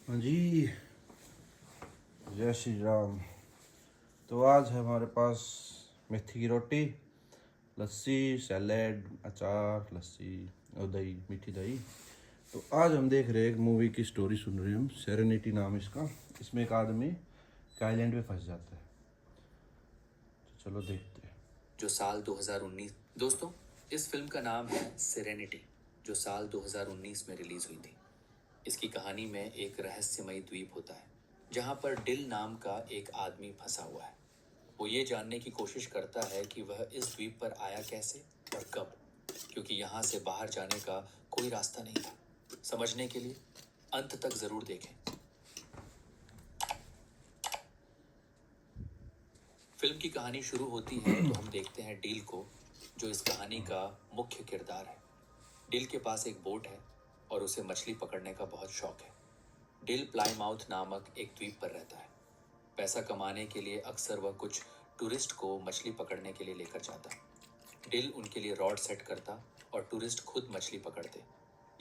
हाँ जी, जय श्री राम। तो आज है हमारे पास मेथी की रोटी, लस्सी, सैलेड, अचार, लस्सी और दही, मीठी दही। तो आज हम देख रहे हैं एक मूवी की स्टोरी सुन रहे हैं हम, सेरेनिटी नाम इसका। इसमें एक आदमी एक आइलैंड पे फंस जाता है। तो चलो देखते हैं। जो साल 2019। दोस्तों, इस फिल्म का नाम है सेरेनिटी, जो साल 2019 में रिलीज हुई थी। इसकी कहानी में एक रहस्यमयी द्वीप होता है जहां पर डिल नाम का एक आदमी फंसा हुआ है। वो ये जानने की कोशिश करता है कि वह इस द्वीप पर आया कैसे और कब, क्योंकि यहाँ से बाहर जाने का कोई रास्ता नहीं था। समझने के लिए अंत तक जरूर देखें। फिल्म की कहानी शुरू होती है तो हम देखते हैं डील को, जो इस कहानी का मुख्य किरदार है। डिल के पास एक बोट है और उसे मछली पकड़ने का बहुत शौक है। डिल प्लाईमाउथ नामक एक द्वीप पर रहता है। पैसा कमाने के लिए अक्सर वह कुछ टूरिस्ट को मछली पकड़ने के लिए लेकर जाता। डिल उनके लिए रॉड सेट करता और टूरिस्ट खुद मछली पकड़ते,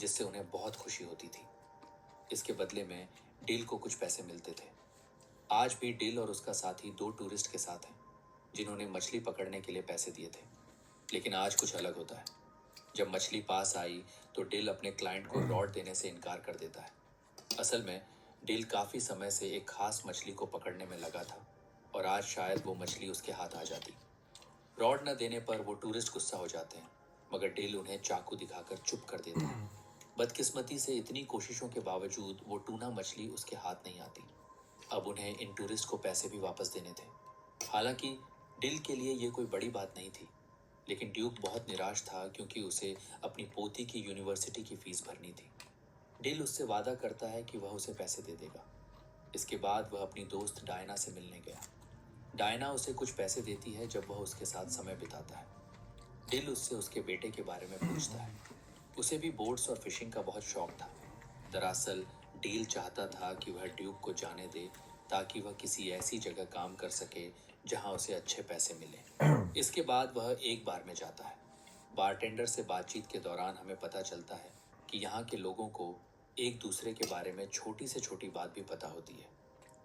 जिससे उन्हें बहुत खुशी होती थी। इसके बदले में डिल को कुछ पैसे मिलते थे। आज भी डिल और उसका साथी दो टूरिस्ट के साथ हैं जिन्होंने मछली पकड़ने के लिए पैसे दिए थे। लेकिन आज कुछ अलग होता है। जब मछली पास आई तो डिल अपने क्लाइंट को रॉड देने से इनकार कर देता है। असल में डिल काफी समय से एक खास मछली को पकड़ने में लगा था और आज शायद वो मछली उसके हाथ आ जाती। रॉड न देने पर वो टूरिस्ट गुस्सा हो जाते हैं, मगर डिल उन्हें चाकू दिखाकर चुप कर देता है। बदकिस्मती से इतनी कोशिशों के बावजूद वो टूना मछली उसके हाथ नहीं आती। अब उन्हें इन टूरिस्ट को पैसे भी वापस देने थे। हालांकि डिल के लिए ये कोई बड़ी बात नहीं थी, लेकिन ड्यूक बहुत निराश था क्योंकि उसे अपनी पोती की यूनिवर्सिटी की फीस भरनी थी। डिल उससे वादा करता है कि वह उसे पैसे दे देगा। इसके बाद वह अपनी दोस्त डायना से मिलने गया। डायना उसे कुछ पैसे देती है जब वह उसके साथ समय बिताता है। डिल उससे उसके बेटे के बारे में पूछता है। उसे भी बोट्स और फिशिंग का बहुत शौक था। दरअसल डील चाहता था कि वह ड्यूक को जाने दे ताकि वह किसी ऐसी जगह काम कर सके जहां उसे अच्छे पैसे मिले। इसके बाद वह एक बार में जाता है। बारटेंडर से बातचीत के दौरान हमें पता चलता है कि यहाँ के लोगों को एक दूसरे के बारे में छोटी से छोटी बात भी पता होती है।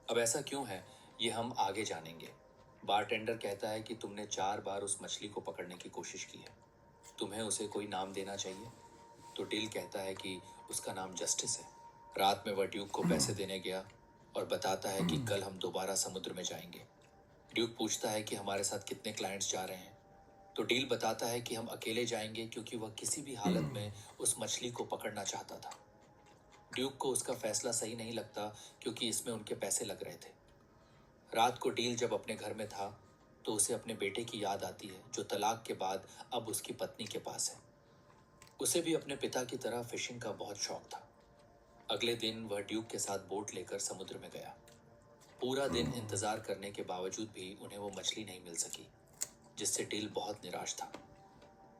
अब ऐसा क्यों है, ये हम आगे जानेंगे। बारटेंडर कहता है कि तुमने 4 बार उस मछली को पकड़ने की कोशिश की है, तुम्हें उसे कोई नाम देना चाहिए। तो डिल कहता है कि उसका नाम जस्टिस है। रात में वह ड्यूक को पैसे देने गया और बताता है कि कल हम दोबारा समुद्र में जाएंगे। ड्यूक पूछता है कि हमारे साथ कितने क्लाइंट्स जा रहे हैं। तो डील बताता है कि हम अकेले जाएंगे क्योंकि वह किसी भी हालत में उस मछली को पकड़ना चाहता था। ड्यूक को उसका फैसला सही नहीं लगता क्योंकि इसमें उनके पैसे लग रहे थे। रात को डील जब अपने घर में था तो उसे अपने बेटे की याद आती है, जो तलाक के बाद अब उसकी पत्नी के पास है। उसे भी अपने पिता की तरह फिशिंग का बहुत शौक था। अगले दिन वह ड्यूक के साथ बोट लेकर समुद्र में गया। पूरा दिन इंतजार करने के बावजूद भी उन्हें वो मछली नहीं मिल सकी, जिससे डील बहुत निराश था।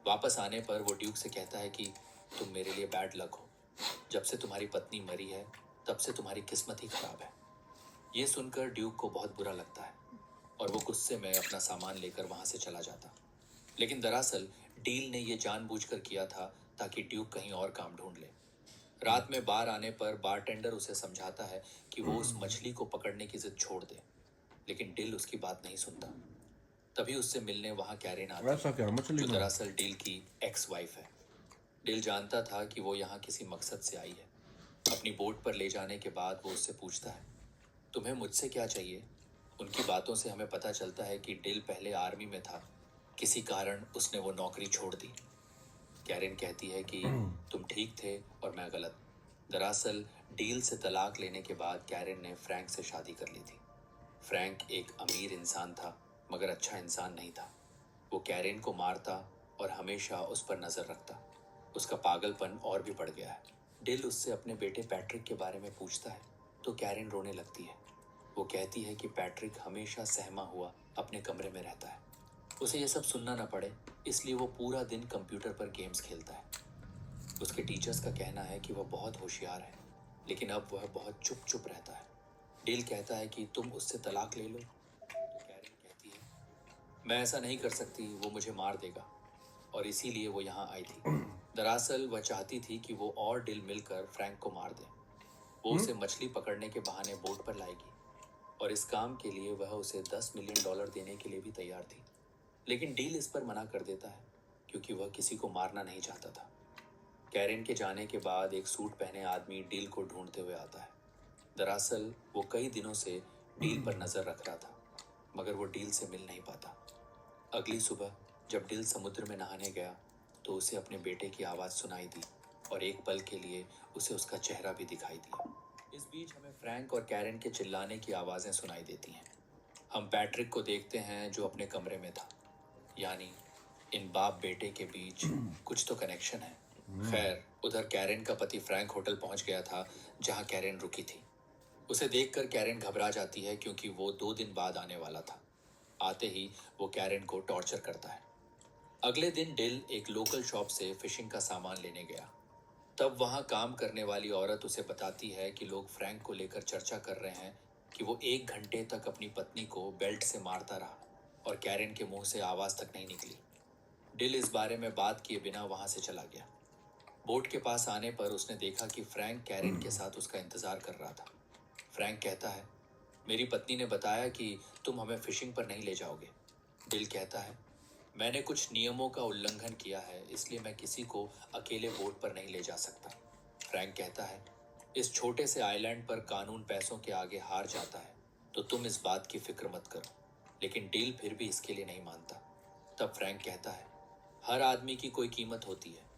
वापस आने पर वो ड्यूक से कहता है कि तुम मेरे लिए बैड लक हो। जब से तुम्हारी पत्नी मरी है तब से तुम्हारी किस्मत ही खराब है। ये सुनकर ड्यूक को बहुत बुरा लगता है और वो गुस्से में अपना सामान लेकर वहां से चला जाता। लेकिन दरअसल डील ने यह जानबूझकर किया था ताकि ड्यूक कहीं और काम ढूंढ ले। रात में बार आने पर बारटेंडर उसे समझाता है कि वो उस मछली को पकड़ने की जिद छोड़ दे, लेकिन डिल उसकी बात नहीं सुनता। तभी उससे मिलने वहां कैरिन आती ऐसा है, क्या मछली जो में? दरअसल डिल की एक्स वाइफ है। डिल जानता था कि वो यहाँ किसी मकसद से आई है। अपनी बोट पर ले जाने के बाद वो उससे पूछता है, तुम्हें मुझसे क्या चाहिए। उनकी बातों से हमें पता चलता है कि डिल पहले आर्मी में था, किसी कारण उसने वो नौकरी छोड़ दी। कैरिन कहती है कि तुम ठीक थे और मैं गलत। दरअसल डील से तलाक लेने के बाद कैरिन ने फ्रैंक से शादी कर ली थी। फ्रैंक एक अमीर इंसान था, मगर अच्छा इंसान नहीं था। वो कैरिन को मारता और हमेशा उस पर नजर रखता। उसका पागलपन और भी बढ़ गया है। डिल उससे अपने बेटे पैट्रिक के बारे में पूछता है तो कैरिन रोने लगती है। वो कहती है कि पैट्रिक हमेशा सहमा हुआ अपने कमरे में रहता है, उसे यह सब सुनना न पड़े, इसलिए वो पूरा दिन कंप्यूटर पर गेम्स खेलता है। उसके टीचर्स का कहना है कि वह बहुत होशियार है, लेकिन अब वह बहुत चुप चुप रहता है। डील कहता है कि तुम उससे तलाक ले लो, तो कैरिन कहती है मैं ऐसा नहीं कर सकती, वो मुझे मार देगा, और इसीलिए वो यहाँ आई थी। दरअसल वह चाहती थी कि वो और डिल मिलकर फ्रैंक को मार दे। वो उसे मछली पकड़ने के बहाने बोट पर लाएगी और इस काम के लिए वह उसे $10 मिलियन देने के लिए भी तैयार थी। लेकिन डील इस पर मना कर देता है क्योंकि वह किसी को मारना नहीं चाहता था। कैरेन के जाने के बाद एक सूट पहने आदमी डील को ढूंढते हुए आता है। दरअसल वो कई दिनों से डील पर नजर रख रहा था, मगर वो डील से मिल नहीं पाता। अगली सुबह जब डील समुद्र में नहाने गया तो उसे अपने बेटे की आवाज़ सुनाई दी और एक पल के लिए उसे उसका चेहरा भी दिखाई दिया। इस बीच हमें फ्रैंक और कैरेन के चिल्लाने की आवाज़ें सुनाई देती हैं। हम पैट्रिक को देखते हैं जो अपने कमरे में था, यानी इन बाप बेटे के बीच कुछ तो कनेक्शन है। खैर, उधर कैरेन का पति फ्रैंक होटल पहुंच गया था जहां कैरेन रुकी थी। उसे देखकर कैरेन घबरा जाती है क्योंकि वो 2 दिन बाद आने वाला था। आते ही वो कैरेन को टॉर्चर करता है। अगले दिन डिल एक लोकल शॉप से फिशिंग का सामान लेने गया। तब वहां काम करने वाली औरत उसे बताती है कि लोग फ्रैंक को लेकर चर्चा कर रहे हैं कि वो 1 घंटे तक अपनी पत्नी को बेल्ट से मारता रहा और कैरेन के मुंह से आवाज तक नहीं निकली। डिल इस बारे में बात किए बिना वहां से चला गया। बोट के पास आने पर उसने देखा कि फ्रैंक कैरेन के साथ उसका इंतजार कर रहा था। फ्रैंक कहता है, मेरी पत्नी ने बताया कि तुम हमें फिशिंग पर नहीं ले जाओगे। डिल कहता है, मैंने कुछ नियमों का उल्लंघन किया है, इसलिए मैं किसी को अकेले बोट पर नहीं ले जा सकता। फ्रैंक कहता है, इस छोटे से आइलैंड पर कानून पैसों के आगे हार जाता है, तो तुम इस बात की फिक्र मत करो। लेकिन डिल फिर भी इसके लिए नहीं मानता। तब फ्रैंक कहता है, हर आदमी की कोई कीमत होती है।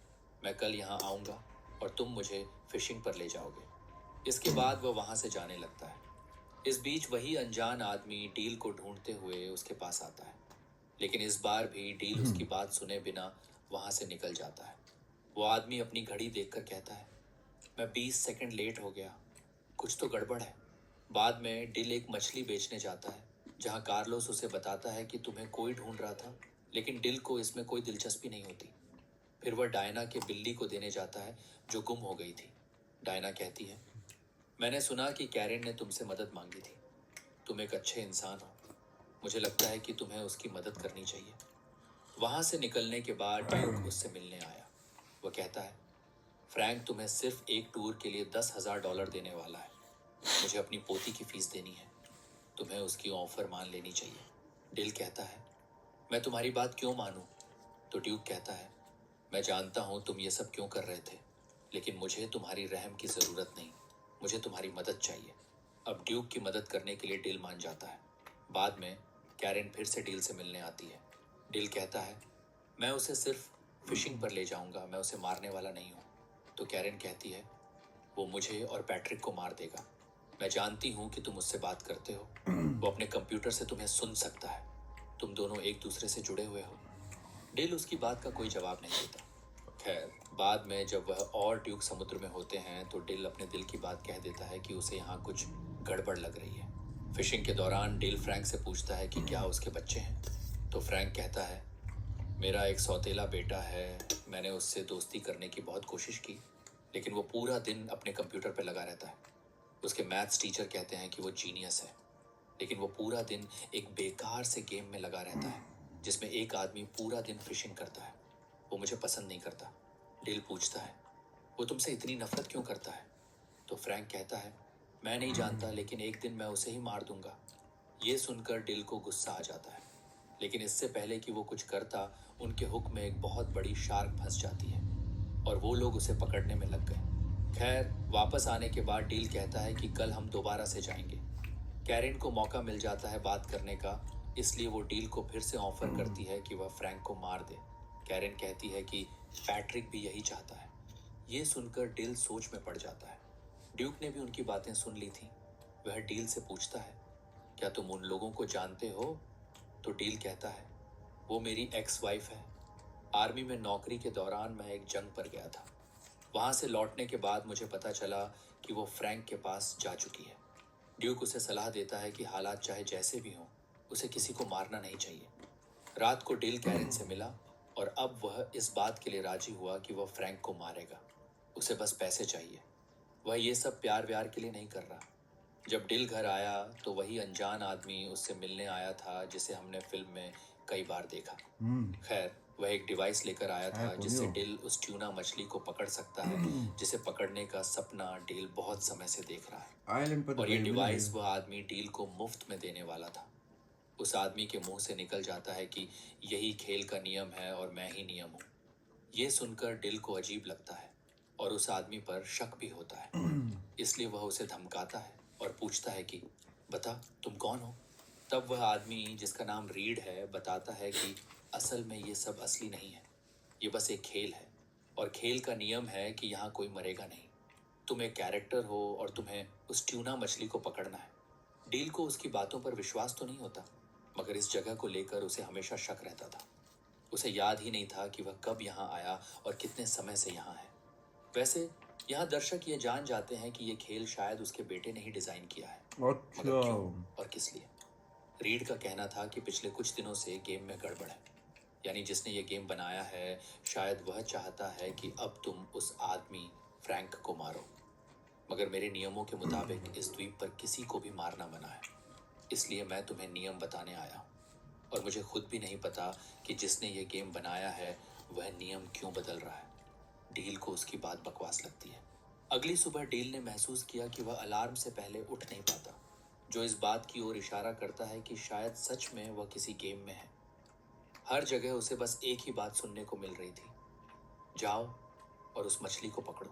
मैं कल यहाँ आऊँगा और तुम मुझे फिशिंग पर ले जाओगे। इसके बाद वह वहाँ से जाने लगता है। इस बीच वही अनजान आदमी डील को ढूंढते हुए उसके पास आता है, लेकिन इस बार भी डील उसकी बात सुने बिना वहां से निकल जाता है। वो आदमी अपनी घड़ी देखकर कहता है, मैं 20 सेकंड लेट हो गया, कुछ तो गड़बड़ है। बाद में डिल एक मछली बेचने जाता है जहां कार्लोस उसे बताता है कि तुम्हें कोई ढूंढ रहा था, लेकिन डिल को इसमें कोई दिलचस्पी नहीं होती। फिर वह डायना के बिल्ली को देने जाता है जो गुम हो गई थी। डायना कहती है, मैंने सुना कि कैरेन ने तुमसे मदद मांगी थी। तुम एक अच्छे इंसान हो, मुझे लगता है कि तुम्हें उसकी मदद करनी चाहिए। वहां से निकलने के बाद ड्यूक उससे मिलने आया। वह कहता है, फ्रैंक तुम्हें सिर्फ एक टूर के लिए $10,000 देने वाला है। मुझे अपनी पोती की फीस देनी है, तुम्हें उसकी ऑफर मान लेनी चाहिए। डिल कहता है, मैं तुम्हारी बात क्यों मानूं? तो ड्यूक कहता है, मैं जानता हूं तुम ये सब क्यों कर रहे थे, लेकिन मुझे तुम्हारी रहम की जरूरत नहीं, मुझे तुम्हारी मदद चाहिए। अब ड्यूक की मदद करने के लिए डिल मान जाता है। बाद में कैरेन फिर से डील से मिलने आती है। डिल कहता है, मैं उसे सिर्फ फिशिंग पर ले जाऊंगा, मैं उसे मारने वाला नहीं हूँ। तो कैरेन कहती है, वो मुझे और पैट्रिक को मार देगा। मैं जानती हूँ कि तुम उससे बात करते हो, वो अपने कंप्यूटर से तुम्हें सुन सकता है। तुम दोनों एक दूसरे से जुड़े हुए हो। डिल उसकी बात का कोई जवाब नहीं देता। खैर, बाद में जब वह और ड्यूक समुद्र में होते हैं तो डिल अपने दिल की बात कह देता है कि उसे यहाँ कुछ गड़बड़ लग रही है। फिशिंग के दौरान डिल फ्रैंक से पूछता है कि क्या उसके बच्चे हैं। तो फ्रैंक कहता है, मेरा एक सौतेला बेटा है, मैंने उससे दोस्ती करने की बहुत कोशिश की, लेकिन वो पूरा दिन अपने कंप्यूटर पर लगा रहता है। उसके मैथ्स टीचर कहते हैं कि वो जीनियस है, लेकिन वो पूरा दिन एक बेकार से गेम में लगा रहता है जिसमें एक आदमी पूरा दिन फिशिंग करता है। वो मुझे पसंद नहीं करता। डिल पूछता है, वो तुमसे इतनी नफरत क्यों करता है? तो फ्रैंक कहता है, मैं नहीं जानता, लेकिन एक दिन मैं उसे ही मार दूंगा। ये सुनकर डिल को गुस्सा आ जाता है, लेकिन इससे पहले कि वो कुछ करता, उनके हुक में एक बहुत बड़ी शार्क फंस जाती है और वो लोग उसे पकड़ने में लग गए। खैर, वापस आने के बाद डील कहता है कि कल हम दोबारा से जाएंगे। कैरेन को मौका मिल जाता है बात करने का, इसलिए वो डील को फिर से ऑफर करती है कि वह फ्रैंक को मार दे। कैरेन कहती है कि पैट्रिक भी यही चाहता है। ये सुनकर डिल सोच में पड़ जाता है। ड्यूक ने भी उनकी बातें सुन ली थी। वह डील से पूछता है, क्या तुम उन लोगों को जानते हो? तो डील कहता है, वो मेरी एक्स वाइफ है। आर्मी में नौकरी के दौरान मैं एक जंग पर गया था। वहां से लौटने के बाद मुझे पता चला कि वो फ्रैंक के पास जा चुकी है। ड्यूक उसे सलाह देता है कि हालात चाहे जैसे भी हों, उसे किसी को मारना नहीं चाहिए। रात को डिल कैरेन से मिला और अब वह इस बात के लिए राजी हुआ कि वह फ्रैंक को मारेगा। उसे बस पैसे चाहिए। वह ये सब प्यार व्यार के लिए नहीं कर रहा। जब डिल घर आया तो वही अनजान आदमी उससे मिलने आया था जिसे हमने फिल्म में कई बार देखा। खैर, वह एक डिवाइस लेकर आया था कौन जिससे हो? डिल उस ट्यूना मछली को पकड़ सकता है जिसे पकड़ने का सपना डिल बहुत समय से देख रहा है। आइलैंड पर तो और ये रेल भी डिवाइस नहीं वह आदमी डील को मुफ्त में देने वाला था। उस आदमी के मुंह से निकल जाता है कि यही खेल का नियम है और मैं ही नियम हूं। ये सुनकर डिल को अजीब लगता है और उस आदमी पर शक भी होता है। इसलिए वह उसे धमकाता है और पूछता है कि बता तुम कौन हो। तब वह आदमी जिसका नाम रीड है बताता है कि असल में ये सब असली नहीं है, ये बस एक खेल है और खेल का नियम है कि यहाँ कोई मरेगा नहीं। तुम एक कैरेक्टर हो और तुम्हें उस ट्यूना मछली को पकड़ना है। डील को उसकी बातों पर विश्वास तो नहीं होता, मगर इस जगह को लेकर उसे हमेशा शक रहता था। उसे याद ही नहीं था कि वह कब यहाँ आया और कितने समय से यहाँ है। वैसे यहाँ दर्शक ये जान जाते हैं कि ये खेल शायद उसके बेटे ने ही डिजाइन किया है, मगर अच्छा। क्यों और किस लिए? रीड का कहना था कि पिछले कुछ दिनों से गेम में गड़बड़ है, यानी जिसने ये गेम बनाया है शायद वह चाहता है कि अब तुम उस आदमी फ्रैंक को मारो, मगर मेरे नियमों के मुताबिक इस द्वीप पर किसी को भी मारना मना है। इसलिए मैं तुम्हें नियम बताने आया हूँ और मुझे खुद भी नहीं पता कि जिसने ये गेम बनाया है वह नियम क्यों बदल रहा है। डील को उसकी बात बकवास लगती है। अगली सुबह डील ने महसूस किया कि वह अलार्म से पहले उठ नहीं पाता, जो इस बात की ओर इशारा करता है कि शायद सच में वह किसी गेम में है। हर जगह उसे बस एक ही बात सुनने को मिल रही थी, जाओ और उस मछली को पकड़ो।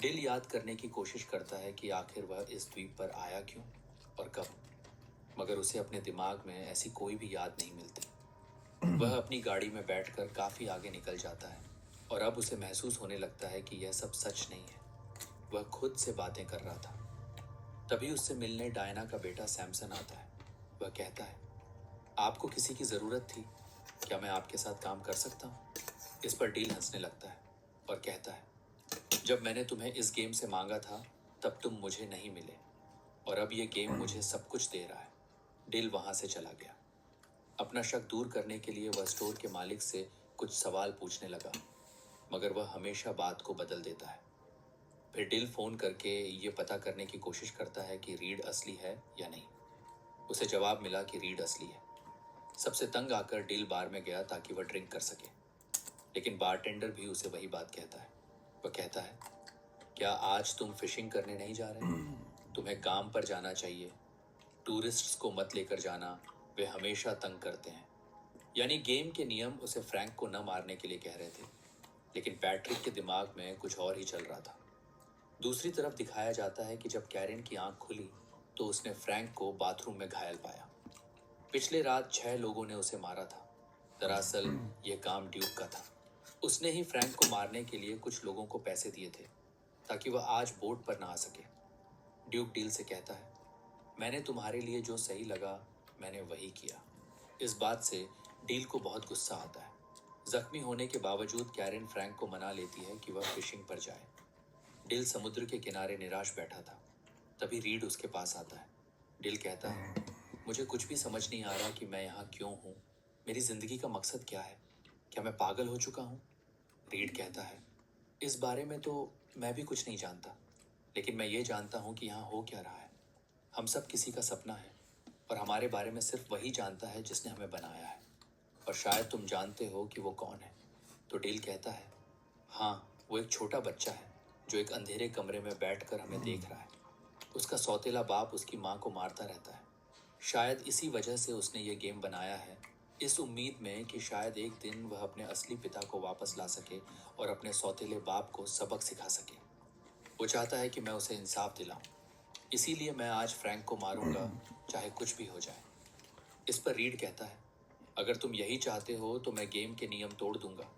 डिल याद करने की कोशिश करता है कि आखिर वह इस द्वीप पर आया क्यों और कब, मगर उसे अपने दिमाग में ऐसी कोई भी याद नहीं मिलती। वह अपनी गाड़ी में बैठकर काफी आगे निकल जाता है और अब उसे महसूस होने लगता है कि यह सब सच नहीं है। वह खुद से बातें कर रहा था। तभी उससे मिलने डायना का बेटा सैमसन आता है। वह कहता है, आपको किसी की जरूरत थी, क्या मैं आपके साथ काम कर सकता हूँ? इस पर डील हंसने लगता है और कहता है, जब मैंने तुम्हें इस गेम से मांगा था तब तुम मुझे नहीं मिले और अब ये गेम मुझे सब कुछ दे रहा है। डिल वहां से चला गया। अपना शक दूर करने के लिए वह स्टोर के मालिक से कुछ सवाल पूछने लगा, मगर वह हमेशा बात को बदल देता है। फिर डिल फोन करके ये पता करने की कोशिश करता है कि रीड असली है या नहीं। उसे जवाब मिला कि रीड असली है। सबसे तंग आकर डिल बार में गया ताकि वह ड्रिंक कर सके, लेकिन बारटेंडर भी उसे वही बात कहता है। वह कहता है, क्या आज तुम फिशिंग करने नहीं जा रहे? तुम्हें काम पर जाना चाहिए। टूरिस्ट्स को मत लेकर जाना, वे हमेशा तंग करते हैं। यानी गेम के नियम उसे फ्रैंक को न मारने के लिए कह रहे थे, लेकिन पैट्रिक के दिमाग में कुछ और ही चल रहा था। दूसरी तरफ दिखाया जाता है कि जब कैरेन की आंख खुली तो उसने फ्रैंक को बाथरूम में घायल पाया। पिछले रात 6 लोगों ने उसे मारा था। दरअसल यह काम ड्यूक का था। उसने ही फ्रैंक को मारने के लिए कुछ लोगों को पैसे दिए थे ताकि वह आज बोट पर ना आ सके। ड्यूक डील से कहता है, मैंने तुम्हारे लिए जो सही लगा मैंने वही किया। इस बात से डील को बहुत गुस्सा आता है। जख्मी होने के बावजूद कैरेन फ्रैंक को मना लेती है कि वह फिशिंग पर जाए। डिल समुद्र के किनारे निराश बैठा था। तभी रीड उसके पास आता है। डिल कहता है, मुझे कुछ भी समझ नहीं आ रहा कि मैं यहाँ क्यों हूँ। मेरी जिंदगी का मकसद क्या है? क्या मैं पागल हो चुका हूँ? रीड कहता है, इस बारे में तो मैं भी कुछ नहीं जानता, लेकिन मैं ये जानता हूँ कि यहाँ हो क्या रहा है। हम सब किसी का सपना है और हमारे बारे में सिर्फ वही जानता है जिसने हमें बनाया है, और शायद तुम जानते हो कि वो कौन है। तो डील कहता है, हाँ, वो एक छोटा बच्चा है जो एक अंधेरे कमरे में बैठकर हमें देख रहा है। उसका सौतेला बाप उसकी माँ को मारता रहता है। शायद इसी वजह से उसने ये गेम बनाया है, इस उम्मीद में कि शायद एक दिन वह अपने असली पिता को वापस ला सके और अपने सौतेले बाप को सबक सिखा सके। वो चाहता है कि मैं उसे इंसाफ दिलाऊं, इसीलिए मैं आज फ्रैंक को मारूंगा, चाहे कुछ भी हो जाए। इस पर रीड कहता है, अगर तुम यही चाहते हो तो मैं गेम के नियम तोड़ दूंगा।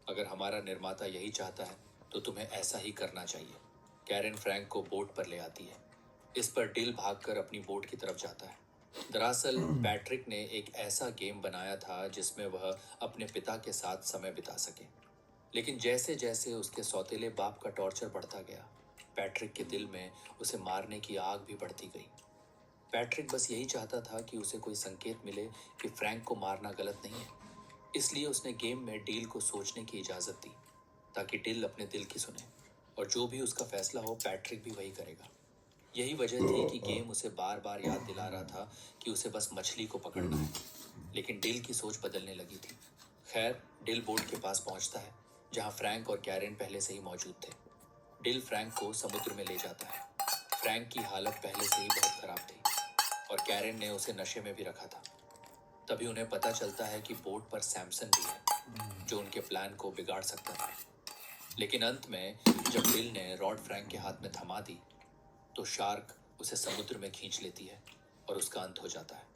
अगर हमारा निर्माता यही चाहता है तो तुम्हें ऐसा ही करना चाहिए। कैरेन फ्रैंक को बोट पर ले आती है। इस पर डिल भागकर अपनी बोट की तरफ जाता है। दरअसल पैट्रिक ने एक ऐसा गेम बनाया था जिसमें वह अपने पिता के साथ समय बिता सके, लेकिन जैसे जैसे उसके सौतेले बाप का टॉर्चर बढ़ता गया, पैट्रिक के दिल में उसे मारने की आग भी बढ़ती गई। पैट्रिक बस यही चाहता था कि उसे कोई संकेत मिले कि फ्रैंक को मारना गलत नहीं है। इसलिए उसने गेम में डील को सोचने की इजाजत दी ताकि डिल अपने दिल की सुने, और जो भी उसका फैसला हो पैट्रिक भी वही करेगा। यही वजह थी कि गेम उसे बार बार याद दिला रहा था कि उसे बस मछली को पकड़ना है, लेकिन डिल की सोच बदलने लगी थी। खैर डिल बोट के पास पहुंचता है जहां फ्रैंक और कैरेन पहले से ही मौजूद थे। डिल फ्रैंक को समुद्र में ले जाता है। फ्रैंक की हालत पहले से ही बहुत खराब थी और कैरेन ने उसे नशे में भी रखा था। तभी उन्हें पता चलता है कि बोट पर सैमसन भी है जो उनके प्लान को बिगाड़ सकता था। लेकिन अंत में जब डिल ने रॉड फ्रैंक के हाथ में थमा दी तो शार्क उसे समुद्र में खींच लेती है और उसका अंत हो जाता है।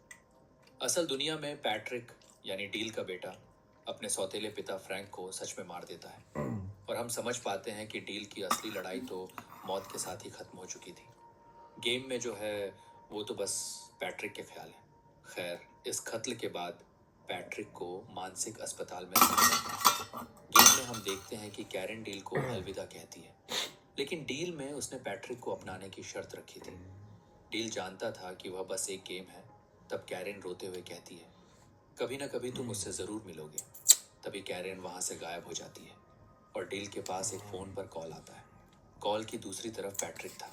असल दुनिया में पैट्रिक यानी डील का बेटा अपने सौतेले पिता फ्रैंक को सच में मार देता है और हम समझ पाते हैं कि डील की असली लड़ाई तो मौत के साथ ही खत्म हो चुकी थी। गेम में जो है वो तो बस पैट्रिक के ख्याल है। खैर इस कत्ल के बाद पैट्रिक को मानसिक अस्पताल में रखा जाता है। गेम में हम देखते हैं कि कैरेन डील को अलविदा कहती है, लेकिन डील में उसने पैट्रिक को अपनाने की शर्त रखी थी। डील जानता था कि वह बस एक गेम है। तब कैरेन रोते हुए कहती है, कभी ना कभी तुम मुझसे जरूर मिलोगे। तभी कैरेन वहां से गायब हो जाती है और डील के पास एक फोन पर कॉल आता है। कॉल की दूसरी तरफ पैट्रिक था।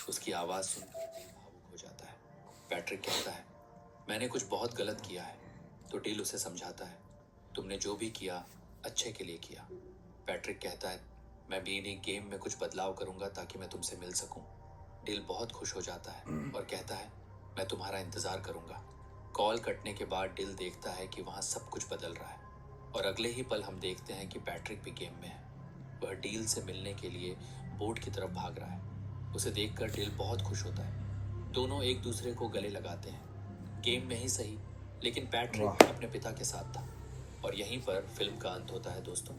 उसकी आवाज सुनकर डील भावुक हो जाता है। पैट्रिक कहता है, मैंने कुछ बहुत गलत किया है। तो डील उसे समझाता है, तुमने जो भी किया अच्छे के लिए किया। पैट्रिक कहता है, मैं भी इन्हीं गेम में कुछ बदलाव करूंगा ताकि मैं तुमसे मिल सकूं। डील बहुत खुश हो जाता है और कहता है, मैं तुम्हारा इंतजार करूंगा। कॉल कटने के बाद डील देखता है कि वहां सब कुछ बदल रहा है और अगले ही पल हम देखते हैं कि पैट्रिक भी गेम में है। वह डील से मिलने के लिए बोट की तरफ भाग रहा है। उसे देखकर डील बहुत खुश होता है। दोनों एक दूसरे को गले लगाते हैं। गेम में ही सही, लेकिन पैट्रिक अपने पिता के साथ था। और यहीं पर फिल्म का अंत होता है दोस्तों।